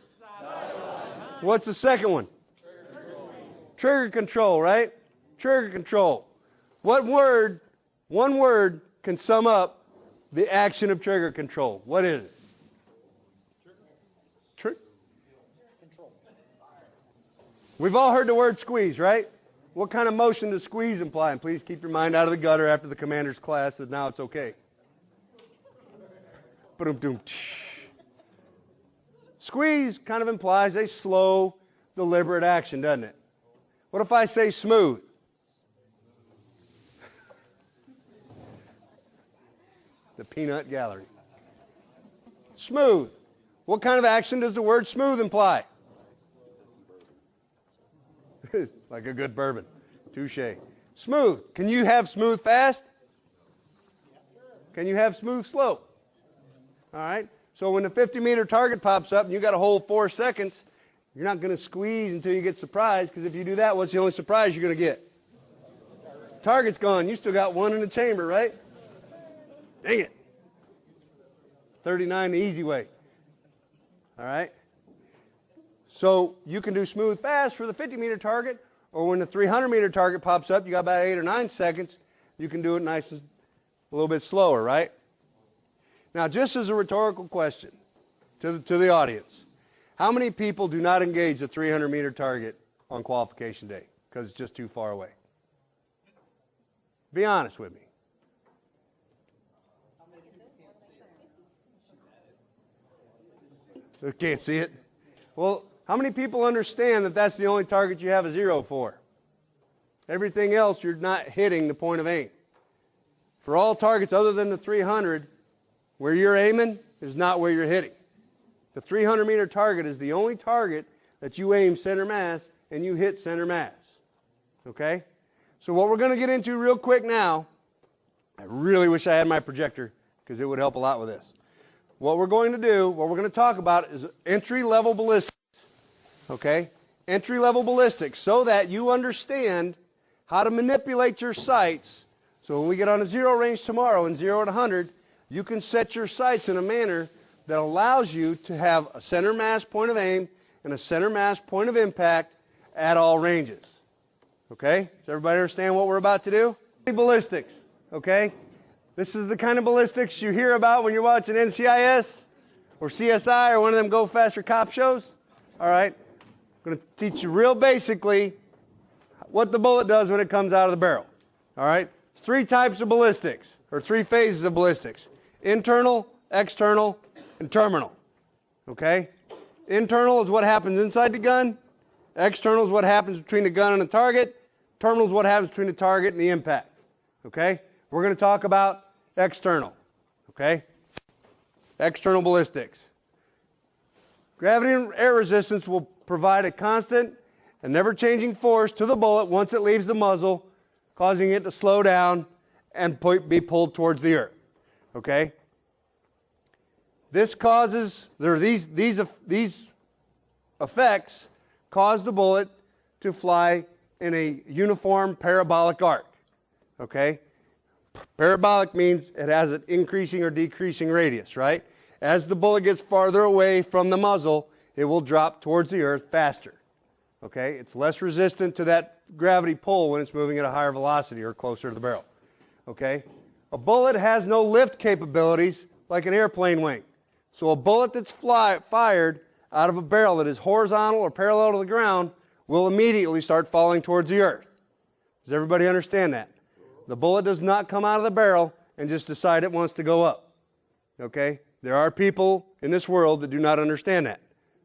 What's the second one? Trigger control, right? Trigger control. One word can sum up the action of trigger control. What is it? We've all heard the word squeeze, right? What kind of motion does squeeze imply? And please keep your mind out of the gutter after the commander's class says now it's okay. Squeeze kind of implies a slow, deliberate action, doesn't it? What if I say smooth? The peanut gallery. Smooth. What kind of action does the word smooth imply? Like a good bourbon. Touche. Smooth. Can you have smooth fast? Can you have smooth slow? All right. So when the 50-meter target pops up and you got to hold 4 seconds, you're not going to squeeze until you get surprised, because if you do that, what's the only surprise you're going to get? Target's gone. You still got one in the chamber, right? Dang it. 39 the easy way. All right. So you can do smooth fast for the 50-meter target, or when the 300-meter target pops up, you got about 8 or 9 seconds, you can do it nice and a little bit slower, right? Now, just as a rhetorical question to the audience, how many people do not engage the 300-meter target on qualification day because it's just too far away? Be honest with me. Can't see it? Well, How many people understand that that's the only target you have a 0 for? Everything else, you're not hitting the point of aim. For all targets other than the 300, where you're aiming is not where you're hitting. The 300-meter target is the only target that you aim center mass and you hit center mass. Okay? So what we're going to get into real quick now, I really wish I had my projector because it would help a lot with this. What we're going to do, what we're going to talk about is entry-level ballistics. Okay? Entry-level ballistics, so that you understand how to manipulate your sights. So when we get on a 0 range tomorrow and 0 at 100, you can set your sights in a manner that allows you to have a center mass point of aim and a center mass point of impact at all ranges. Okay? Does everybody understand what we're about to do? Ballistics. Okay? This is the kind of ballistics you hear about when you're watching NCIS or CSI or one of them Go Faster cop shows. All right? I'm going to teach you real basically what the bullet does when it comes out of the barrel. All right? 3 types of ballistics, or 3 phases of ballistics. Internal, external, and terminal. Okay? Internal is what happens inside the gun. External is what happens between the gun and the target. Terminal is what happens between the target and the impact. Okay? We're going to talk about external. Okay? External ballistics. Gravity and air resistance will provide a constant and never-changing force to the bullet once it leaves the muzzle, causing it to slow down and be pulled towards the earth. Okay? This causes, these effects cause the bullet to fly in a uniform parabolic arc. Okay? Parabolic means it has an increasing or decreasing radius, right? As the bullet gets farther away from the muzzle, it will drop towards the earth faster. Okay? It's less resistant to that gravity pull when it's moving at a higher velocity or closer to the barrel. Okay? A bullet has no lift capabilities like an airplane wing. So a bullet that's fired out of a barrel that is horizontal or parallel to the ground will immediately start falling towards the earth. Does everybody understand that? The bullet does not come out of the barrel and just decide it wants to go up. Okay? There are people in this world that do not understand that.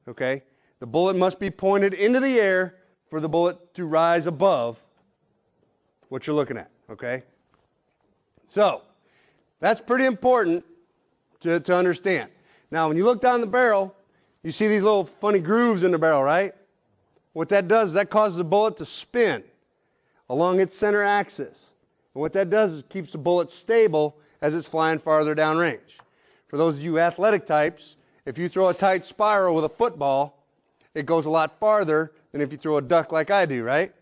Okay? The bullet must be pointed into the air for the bullet to rise above what you're looking at. Okay? So, that's pretty important to understand. Now, when you look down the barrel, you see these little funny grooves in the barrel, right? What that does is that causes the bullet to spin along its center axis. And what that does is it keeps the bullet stable as it's flying farther downrange. For those of you athletic types, if you throw a tight spiral with a football, it goes a lot farther than if you throw a duck like I do, right?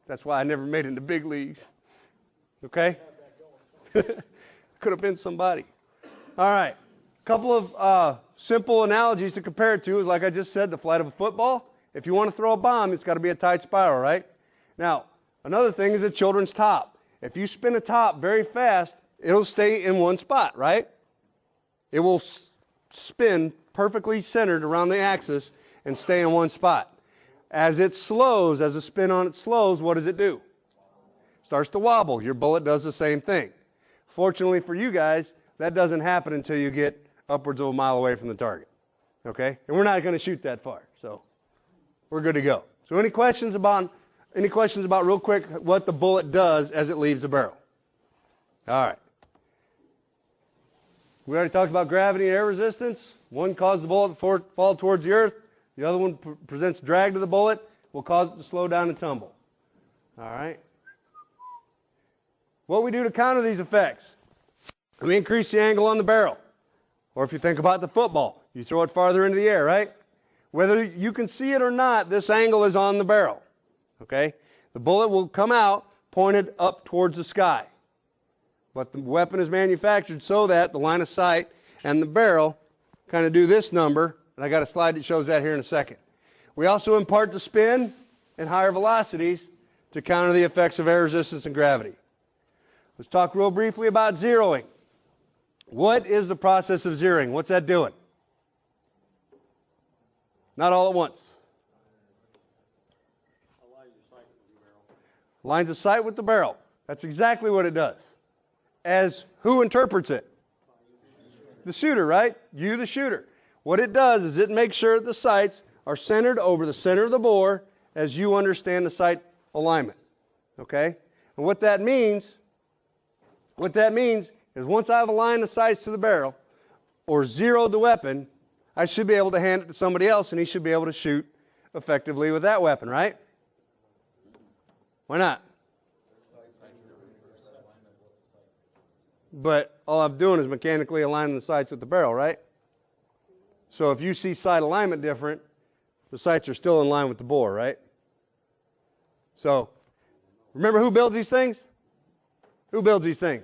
That's why I never made it into big leagues. Okay? Could have been somebody. All right. A couple of simple analogies to compare it to is, like I just said, the flight of a football. If you want to throw a bomb, it's got to be a tight spiral, right? Now, another thing is a children's top. If you spin a top very fast, it'll stay in one spot, right? It will spin perfectly centered around the axis and stay in one spot. As it slows, as the spin on it slows, what does it do? It starts to wobble. Your bullet does the same thing. Fortunately for you guys, that doesn't happen until you get upwards of a mile away from the target. Okay? And we're not going to shoot that far, so we're good to go. So any questions about real quick what the bullet does as it leaves the barrel? All right. We already talked about gravity and air resistance. One causes the bullet to fall towards the earth. The other one presents drag to the bullet, will cause it to slow down and tumble. All right. What we do to counter these effects? We increase the angle on the barrel. Or if you think about the football, you throw it farther into the air, right? Whether you can see it or not, this angle is on the barrel. Okay? The bullet will come out pointed up towards the sky. But the weapon is manufactured so that the line of sight and the barrel kind of do this number, and I got a slide that shows that here in a second. We also impart the spin and higher velocities to counter the effects of air resistance and gravity. Let's talk real briefly about zeroing. What is the process of zeroing? What's that doing? Not all at once. Lines of sight with the barrel. That's exactly what it does. As who interprets it? The shooter, right? You, the shooter. What it does is it makes sure that the sights are centered over the center of the bore as you understand the sight alignment. Okay? And what that means is once I've aligned the sights to the barrel or zeroed the weapon, I should be able to hand it to somebody else and he should be able to shoot effectively with that weapon, right? Why not? But all I'm doing is mechanically aligning the sights with the barrel, right? So if you see sight alignment different, the sights are still in line with the bore, right? So, remember who builds these things? Who builds these things?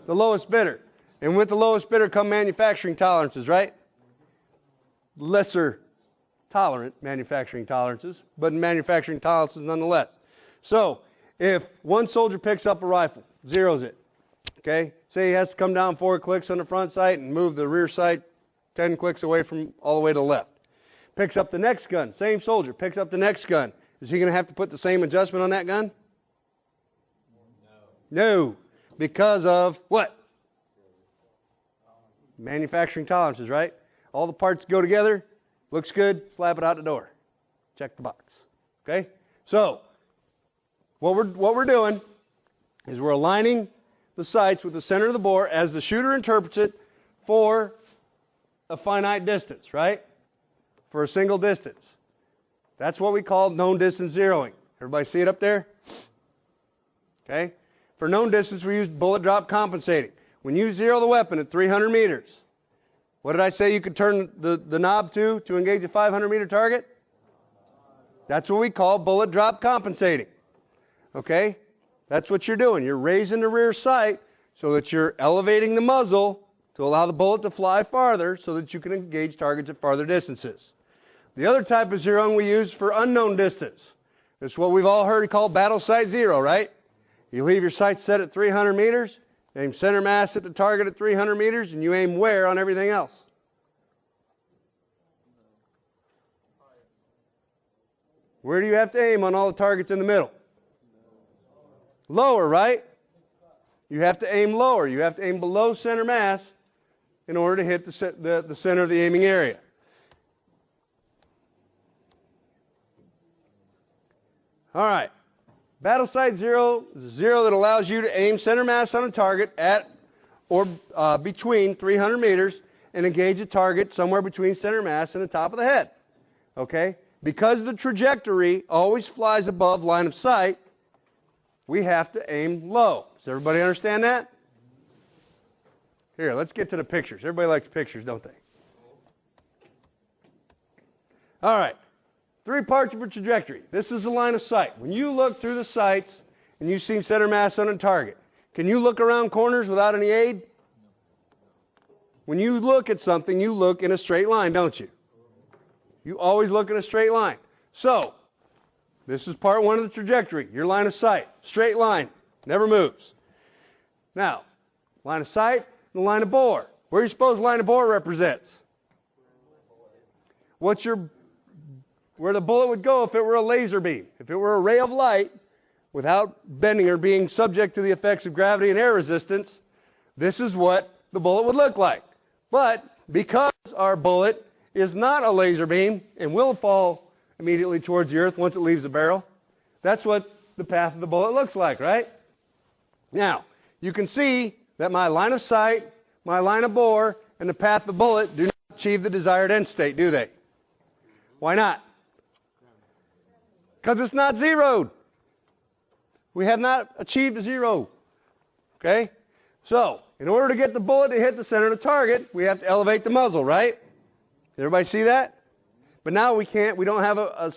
The lowest bidder. And with the lowest bidder come manufacturing tolerances, right? Lesser tolerant manufacturing tolerances, but manufacturing tolerances nonetheless. So, if one soldier picks up a rifle, zeroes it, okay? Say he has to come down 4 clicks on the front sight and move the rear sight 10 clicks away from all the way to the left. Picks up the next gun, same soldier, picks up the next gun. Is he going to have to put the same adjustment on that gun? No. Because of what? Manufacturing tolerances, right? All the parts go together, looks good, slap it out the door. Check the box. Okay? So, what we're doing is we're aligning the sights with the center of the bore as the shooter interprets it for a finite distance, right? For a single distance. That's what we call known distance zeroing. Everybody see it up there? Okay? For known distance, we use bullet drop compensating. When you zero the weapon at 300 meters, what did I say you could turn the knob to engage a 500 meter target? That's what we call bullet drop compensating. Okay? That's what you're doing. You're raising the rear sight so that you're elevating the muzzle to allow the bullet to fly farther so that you can engage targets at farther distances. The other type of zeroing we use for unknown distance. It's what we've all heard called battle sight zero, right? You leave your sights set at 300 meters, aim center mass at the target at 300 meters, and you aim where on everything else? Where do you have to aim on all the targets in the middle? Lower, right? You have to aim lower. You have to aim below center mass in order to hit the center of the aiming area. All right. Battle sight zero is a zero that allows you to aim center mass on a target at or between 300 meters and engage a target somewhere between center mass and the top of the head. Okay? Because the trajectory always flies above line of sight, we have to aim low. Does everybody understand that? Here, let's get to the pictures. Everybody likes pictures, don't they? All right. 3 parts of a trajectory. This is the line of sight. When you look through the sights and you see center mass on a target, can you look around corners without any aid? When you look at something, you look in a straight line, don't you? You always look in a straight line. So, this is part 1 of the trajectory. Your line of sight. Straight line. Never moves. Now, line of sight and the line of bore. Where do you suppose line of bore represents? Where the bullet would go if it were a laser beam. If it were a ray of light, without bending or being subject to the effects of gravity and air resistance, this is what the bullet would look like. But because our bullet is not a laser beam and will fall immediately towards the earth once it leaves the barrel, that's what the path of the bullet looks like, right? Now, you can see that my line of sight, my line of bore, and the path of the bullet do not achieve the desired end state, do they? Why not? Because it's not zeroed. We have not achieved a zero. Okay? So, in order to get the bullet to hit the center of the target, we have to elevate the muzzle, right? Everybody see that? But now we don't have a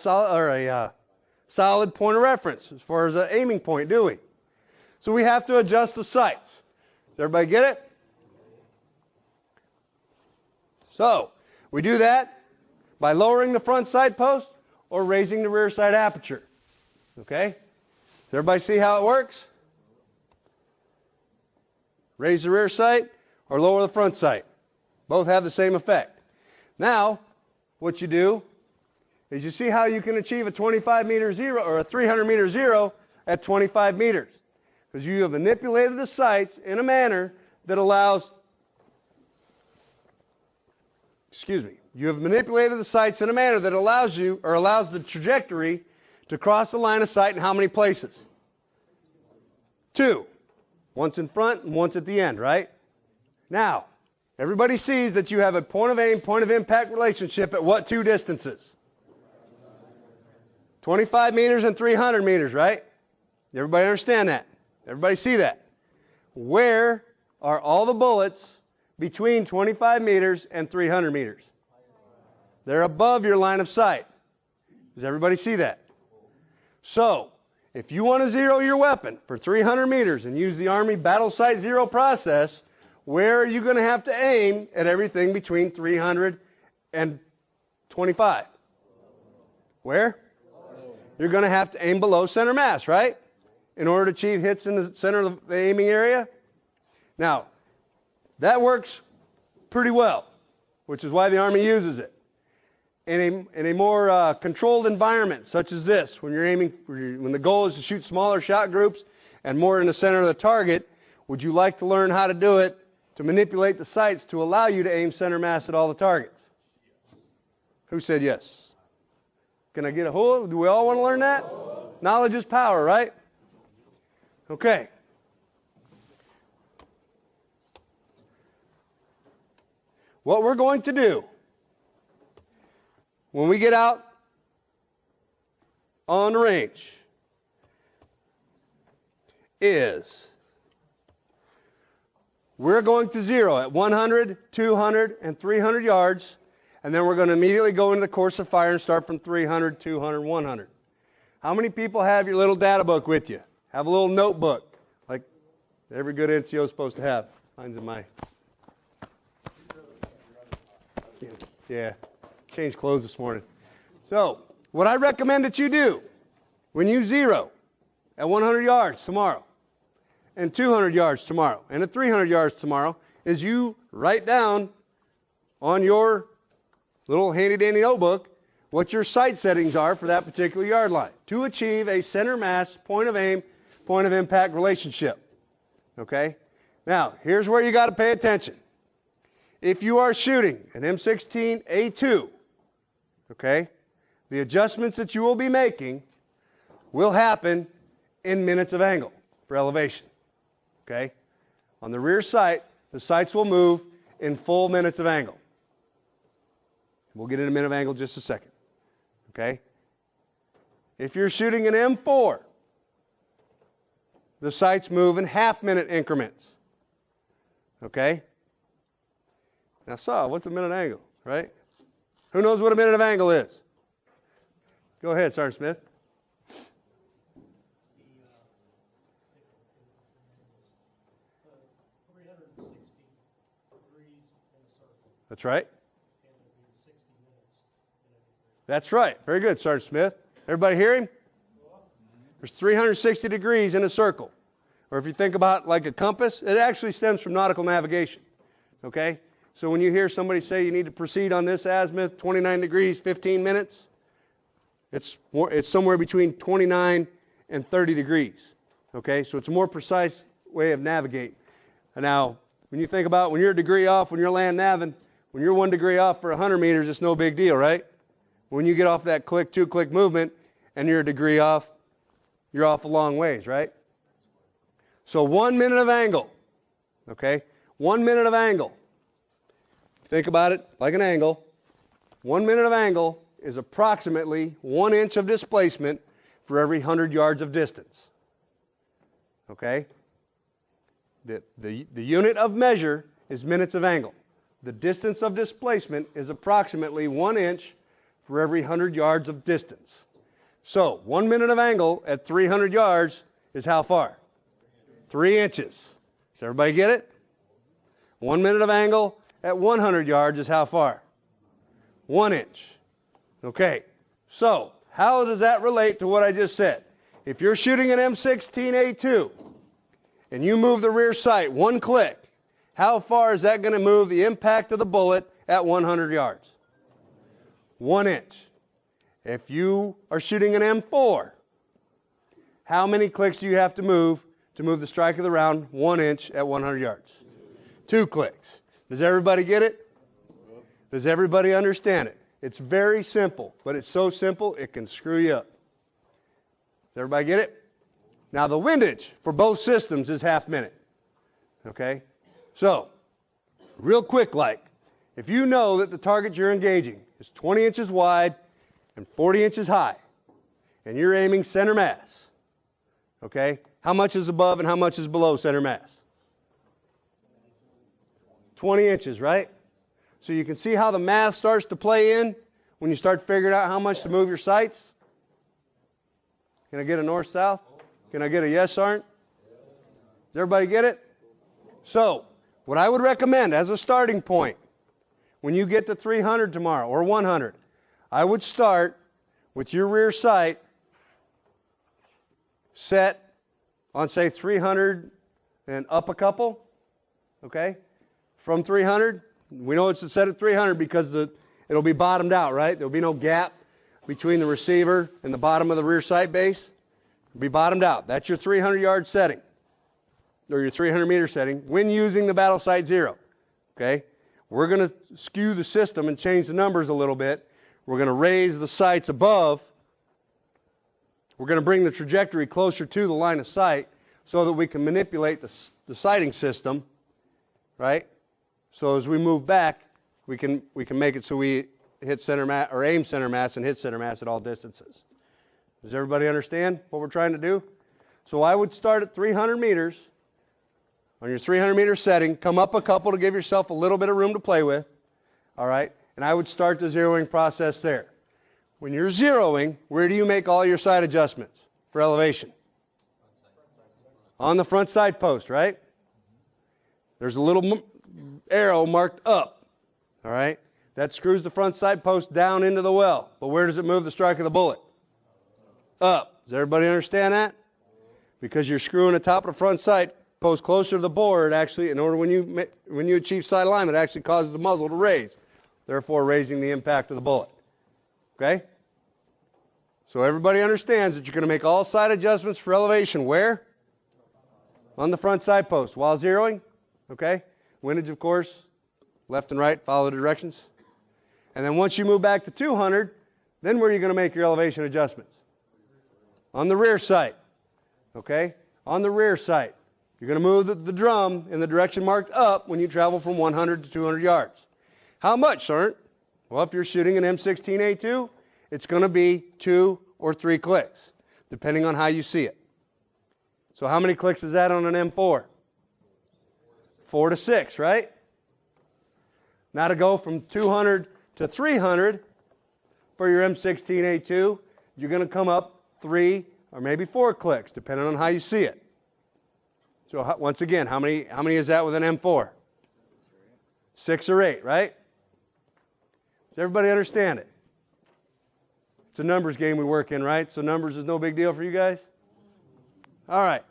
solid point of reference as far as an aiming point, do we? So we have to adjust the sights. Does everybody get it? So, we do that by lowering the front sight post or raising the rear sight aperture. Okay? Does everybody see how it works? Raise the rear sight or lower the front sight. Both have the same effect. Now, what you do is you see how you can achieve a 25 meter zero or a 300 meter zero at 25 meters. Because you have manipulated the sights in a manner that allows You have manipulated the sights in a manner that allows the trajectory to cross the line of sight in how many places? 2. Once in front and once at the end, right? Now, everybody sees that you have a point of aim, point of impact relationship at what 2 distances? 25 meters and 300 meters, right? Everybody understand that? Everybody see that? Where are all the bullets between 25 meters and 300 meters? They're above your line of sight. Does everybody see that? So, if you want to zero your weapon for 300 meters and use the Army battle sight zero process, where are you going to have to aim at everything between 300 and 25? Where? You're going to have to aim below center mass, right? In order to achieve hits in the center of the aiming area. Now, that works pretty well, which is why the Army uses it. In a more controlled environment, such as this, when you're aiming, when the goal is to shoot smaller shot groups and more in the center of the target, would you like to learn how to do it to manipulate the sights to allow you to aim center mass at all the targets? Who said yes? Can I get a hold? Do we all want to learn that? Knowledge is power, right? Okay. What we're going to do when we get out on the range is we're going to zero at 100, 200, and 300 yards, and then we're going to immediately go into the course of fire and start from 300, 200, 100. How many people have your little data book with you? Have a little notebook like every good NCO is supposed to have? Mine's in my... Yeah. Changed clothes this morning. So, what I recommend that you do when you zero at 100 yards tomorrow, and 200 yards tomorrow, and at 300 yards tomorrow, is you write down on your little handy-dandy notebook what your sight settings are for that particular yard line to achieve a center mass, point of aim, point of impact relationship. Okay? Now, here's where you got to pay attention. If you are shooting an M16A2, okay, the adjustments that you will be making will happen in minutes of angle for elevation. Okay? On the rear sight, the sights will move in full minutes of angle. We'll get into minute of angle in just a second. Okay? If you're shooting an M4, the sights move in half-minute increments. Okay? Now, what's a minute angle, right? Who knows what a minute of angle is? Go ahead, Sergeant Smith. That's right. That's right. Very good, Sergeant Smith. Everybody hear him? There's 360 degrees in a circle. Or if you think about like a compass, it actually stems from nautical navigation. Okay? So when you hear somebody say you need to proceed on this azimuth, 29 degrees, 15 minutes, it's somewhere between 29 and 30 degrees. Okay? So it's a more precise way of navigating. Now, when you think about when you're a degree off, when you're land naving, when you're 1 degree off for 100 meters, it's no big deal, right? When you get off that click, 2-click movement, and you're a degree off, you're off a long ways, right? So 1 minute of angle. Okay? 1 minute of angle. Think about it like an angle. 1 minute of angle is approximately 1 inch of displacement for every 100 yards of distance. Okay? The unit of measure is minutes of angle. The distance of displacement is approximately 1 inch for every 100 yards of distance. So, 1 minute of angle at 300 yards is how far? 3 inches. Does everybody get it? 1 minute of angle at 100 yards is how far? 1 inch. Okay, so how does that relate to what I just said? If you're shooting an M16A2 and you move the rear sight 1 click, how far is that going to move the impact of the bullet at 100 yards? 1 inch. If you are shooting an M4, how many clicks do you have to move the strike of the round 1 inch at 100 yards? 2 clicks. Does everybody get it? Does everybody understand it? It's very simple, but it's so simple it can screw you up. Does everybody get it? Now the windage for both systems is half minute. Okay? So, real quick like, if you know that the target you're engaging is 20 inches wide and 40 inches high, and you're aiming center mass, okay, how much is above and how much is below center mass? 20 inches, right? So you can see how the math starts to play in when you start figuring out how much to move your sights. Can I get a north-south? Can I get a yes, aren't? Does everybody get it? So, what I would recommend as a starting point, when you get to 300 tomorrow, or 100, I would start with your rear sight set on, say, 300 and up a couple, okay? From 300, we know it's set at 300 because it'll be bottomed out, right? There'll be no gap between the receiver and the bottom of the rear sight base. It'll be bottomed out. That's your 300-yard setting, or your 300-meter setting, when using the battle sight 0, okay? We're going to skew the system and change the numbers a little bit. We're going to raise the sights above. We're going to bring the trajectory closer to the line of sight so that we can manipulate the sighting system, right? So as we move back, we can make it so we hit center mass, or aim center mass and hit center mass at all distances. Does everybody understand what we're trying to do? So I would start at 300 meters on your 300-meter setting, come up a couple to give yourself a little bit of room to play with, all right? And I would start the zeroing process there. When you're zeroing, where do you make all your sight adjustments for elevation? On the front side post, right? There's a little arrow marked up, all right? That screws the front side post down into the well. But where does it move the strike of the bullet? Up. Does everybody understand that? Because you're screwing the top of the front sight post closer to the bore, it actually, in order when you achieve sight alignment, it actually causes the muzzle to raise, therefore raising the impact of the bullet. Okay? So everybody understands that you're going to make all sight adjustments for elevation where? On the front side post while zeroing. Okay? Windage, of course, left and right, follow the directions. And then once you move back to 200, then where are you going to make your elevation adjustments? On the rear sight. Okay? On the rear sight. You're going to move the drum in the direction marked up when you travel from 100 to 200 yards. How much, Sergeant? Well, if you're shooting an M16A2, it's going to be 2 or 3 clicks, depending on how you see it. So how many clicks is that on an M4? 4 to 6, right? Now to go from 200 to 300 for your M16A2, you're going to come up 3 or maybe 4 clicks, depending on how you see it. So once again, how many is that with an M4? 6 or 8, right? Does everybody understand it? It's a numbers game we work in, right? So numbers is no big deal for you guys? All right.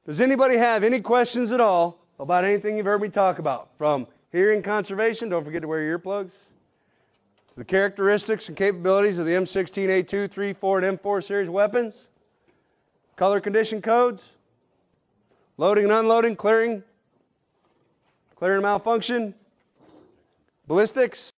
Does anybody have any questions at all about anything you've heard me talk about? From hearing conservation, don't forget to wear your earplugs, the characteristics and capabilities of the M16A2, 3, 4, and M4 series weapons, color condition codes, loading and unloading, clearing malfunction, ballistics,